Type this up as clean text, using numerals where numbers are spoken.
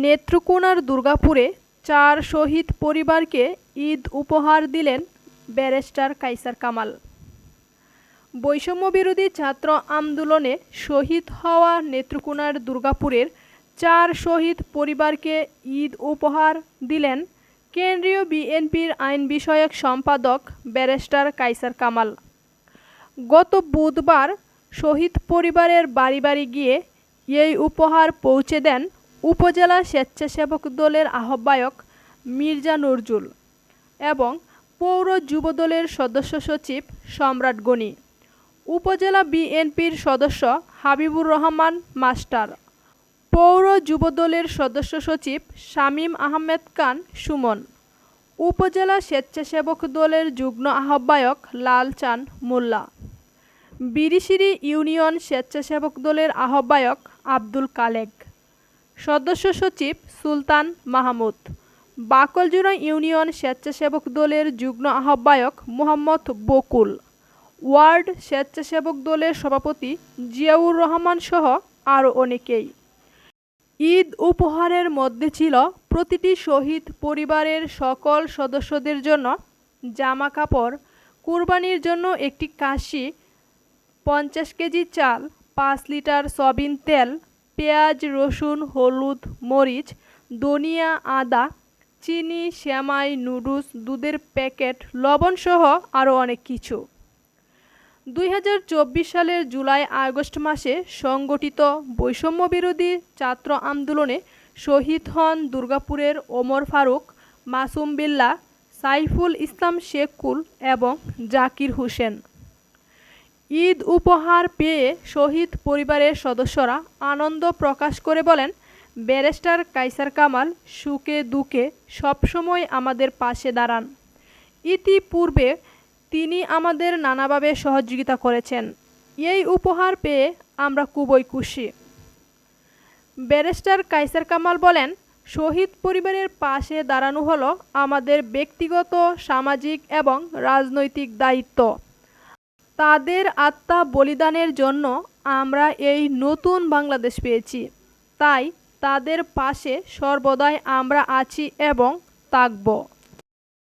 নেত্রকোনার দুর্গাপুরে ৪ শহীদ পরিবারকে ঈদ উপহার দিলেন ব্যারিস্টার কায়সার কামাল। বৈষম্যবিরোধী ছাত্র আন্দোলনে শহীদ হওয়া নেত্রকোনার দুর্গাপুরের ৪ শহীদ পরিবারকে ঈদ উপহার দিলেন কেন্দ্রীয় বিএনপির আইন বিষয়ক সম্পাদক ব্যারিস্টার কায়সার কামাল। গত বুধবার শহীদ পরিবারের বাড়ি বাড়ি গিয়ে এই উপহার পৌঁছে দেন উপজেলা স্বেচ্ছাসেবক দলের আহ্বায়ক মির্জা নজরুল এবং পৌর যুবদলের সদস্য সচিব সম্রাট গনি, উপজেলা বিএনপির সদস্য হাবিবুর রহমান মাস্টার, পৌর যুবদলের সদস্য সচিব শামীম আহমেদ খান সুমন, উপজেলা স্বেচ্ছাসেবক দলের যুগ্ম আহ্বায়ক লাল চাঁদ মোল্লা, বিরিশিরি ইউনিয়ন স্বেচ্ছাসেবক দলের আহ্বায়ক আব্দুল কালেক, সদস্য সচিব সুলতান মাহমুদ, বাকলজোড়া ইউনিয়ন স্বেচ্ছাসেবক দলের যুগ্ম আহ্বায়ক মোহাম্মদ বকুল, ওয়ার্ড স্বেচ্ছাসেবক দলের সভাপতি জিয়াউর রহমান সহ আরও অনেকেই। ঈদ উপহারের মধ্যে ছিল প্রতিটি শহীদ পরিবারের সকল সদস্যদের জন্য জামা কাপড়, কুরবানির জন্য একটি কাশি, 50 কেজি চাল, 5 লিটার সয়াবিন তেল, পেঁয়াজ, রসুন, হলুদ, মরিচ, ধনিয়া, আদা, চিনি, সেমাই, নুডলস, দুধের প্যাকেট, লবণ সহ আরও অনেক কিছু। 2024 সালের জুলাই-আগস্ট মাসে সংগঠিত বৈষম্যবিরোধী ছাত্র আন্দোলনে শহীদ হন দুর্গাপুরের ওমর ফারুক, মাসুম বিল্লাহ, সাইফুল ইসলাম শেখকুল এবং জাকির হোসেন। ঈদ উপহার পেয়ে শহীদ পরিবারের সদস্যরা আনন্দ প্রকাশ করে বলেন, ব্যারিস্টার কায়সার কামাল সুখে দুঃখে সবসময় আমাদের পাশে দাঁড়ান। ইতিপূর্বে তিনি আমাদের নানাভাবে সহযোগিতা করেছেন। এই উপহার পেয়ে আমরা খুবই খুশি। ব্যারিস্টার কায়সার কামাল বলেন, শহীদ পরিবারের পাশে দাঁড়ানো হলো আমাদের ব্যক্তিগত, সামাজিক এবং রাজনৈতিক দায়িত্ব। তাদের আত্মা বলিদানের জন্য আমরা এই নতুন বাংলাদেশ পেয়েছি। তাই তাদের পাশে সর্বদাই আমরা আছি এবং থাকব।